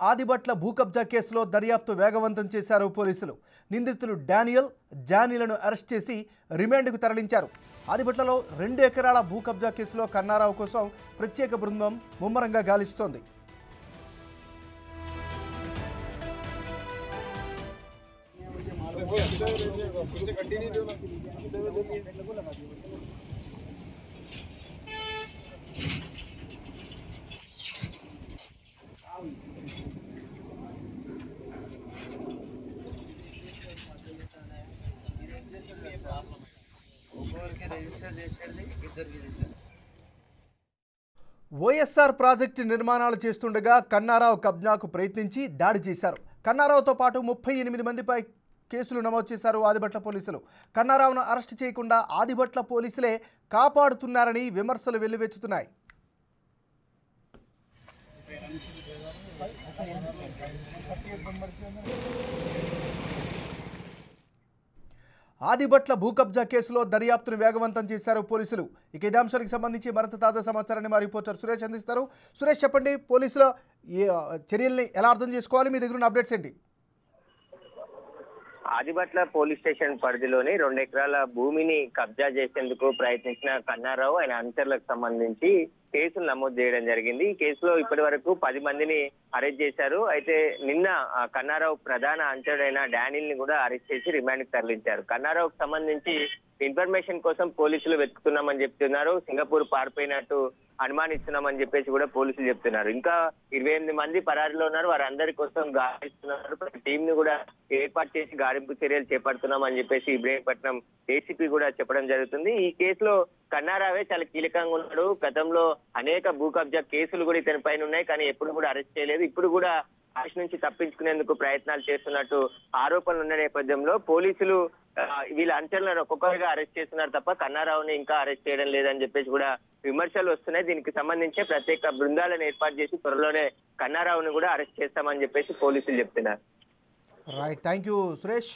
ఆదిబట్ల భూ కబ్జా కేసులో దర్యాప్తు వేగవంతం చేశారు పోలీసులు. నిందితులు డానియల్, జానీలను అరెస్ట్ చేసి రిమాండ్కు తరలించారు. ఆదిబట్లలో 2 ఎకరాల భూ కబ్జా కేసులో కన్నారావు కోసం ప్రత్యేక బృందం ముమ్మరంగా గాలిస్తోంది. వైఎస్ఆర్ ప్రాజెక్టు నిర్మాణాలు చేస్తుండగా కన్నారావు కబ్జాకు ప్రయత్నించి దాడి చేశారు. కన్నారావుతో పాటు 38 మందిపై కేసులు నమోదు చేశారు ఆదిబట్ల పోలీసులు. కన్నారావును అరెస్ట్ చేయకుండా ఆదిబట్ల పోలీసులే కాపాడుతున్నారని విమర్శలు వెల్లువెత్తుతున్నాయి. ఆదిబట్ల భూ కబ్జా కేసులో దర్యాప్తును వేగవంతం చేశారు పోలీసులు. ఇక ఇదే అంశానికి సంబంధించి మరింత తాజా సమాచారాన్ని మా రిపోర్టర్ సురేష్ అందిస్తారు. సురేష్, చెప్పండి, పోలీసుల చర్యల్ని ఎలా అర్థం చేసుకోవాలి? మీ దగ్గర ఉన్న అప్డేట్స్ ఏంటి? ఆదిబట్ల పోలీస్ స్టేషన్ పరిధిలోని 2 ఎకరాల భూమిని కబ్జా చేసేందుకు ప్రయత్నించిన కన్నారావు ఆయన అనుచరులకు సంబంధించి కేసులు నమోదు చేయడం జరిగింది. ఈ కేసులో ఇప్పటి వరకు 10 మందిని అరెస్ట్ చేశారు. అయితే నిన్న కన్నారావు ప్రధాన అనుచరుడైన డానియల్ ని కూడా అరెస్ట్ చేసి రిమాండ్ కి తరలించారు. కన్నారావుకు సంబంధించి ఇన్ఫర్మేషన్ కోసం పోలీసులు వెతుకుతున్నామని చెప్తున్నారు. సింగపూర్ పారిపోయినట్టు అనుమానిస్తున్నామని చెప్పేసి కూడా పోలీసులు చెప్తున్నారు. ఇంకా 28 మంది పరారీలో ఉన్నారు. వారందరి కోసం గాలిస్తున్నారు. టీం ని కూడా ఏర్పాటు చేసి గాలింపు చర్యలు చేపడుతున్నామని చెప్పేసి ఇబ్రహీంపట్నం ఏసీపీ కూడా చెప్పడం జరుగుతుంది. ఈ కేసులో కన్నారావే చాలా కీలకంగా ఉన్నాడు. గతంలో అనేక భూ కబ్జా కేసులు కూడా ఇతని పైన ఉన్నాయి, కానీ ఎప్పుడు కూడా అరెస్ట్ చేయలేదు. ఇప్పుడు కూడా అరెస్ట్ నుంచి తప్పించుకునేందుకు ప్రయత్నాలు చేస్తున్నట్టు ఆరోపణలు ఉన్న నేపథ్యంలో పోలీసులు వీళ్ళ అనుచరులను ఒక్కొక్కరిగా అరెస్ట్ చేస్తున్నారు తప్ప కన్నారావుని ఇంకా అరెస్ట్ చేయడం లేదని చెప్పేసి కూడా విమర్శలు వస్తున్నాయి. దీనికి సంబంధించి ప్రత్యేక బృందాలను ఏర్పాటు చేసి త్వరలోనే కన్నారావుని కూడా అరెస్ట్ చేస్తామని చెప్పేసి పోలీసులు చెప్తున్నారు. Right, thank you Suresh.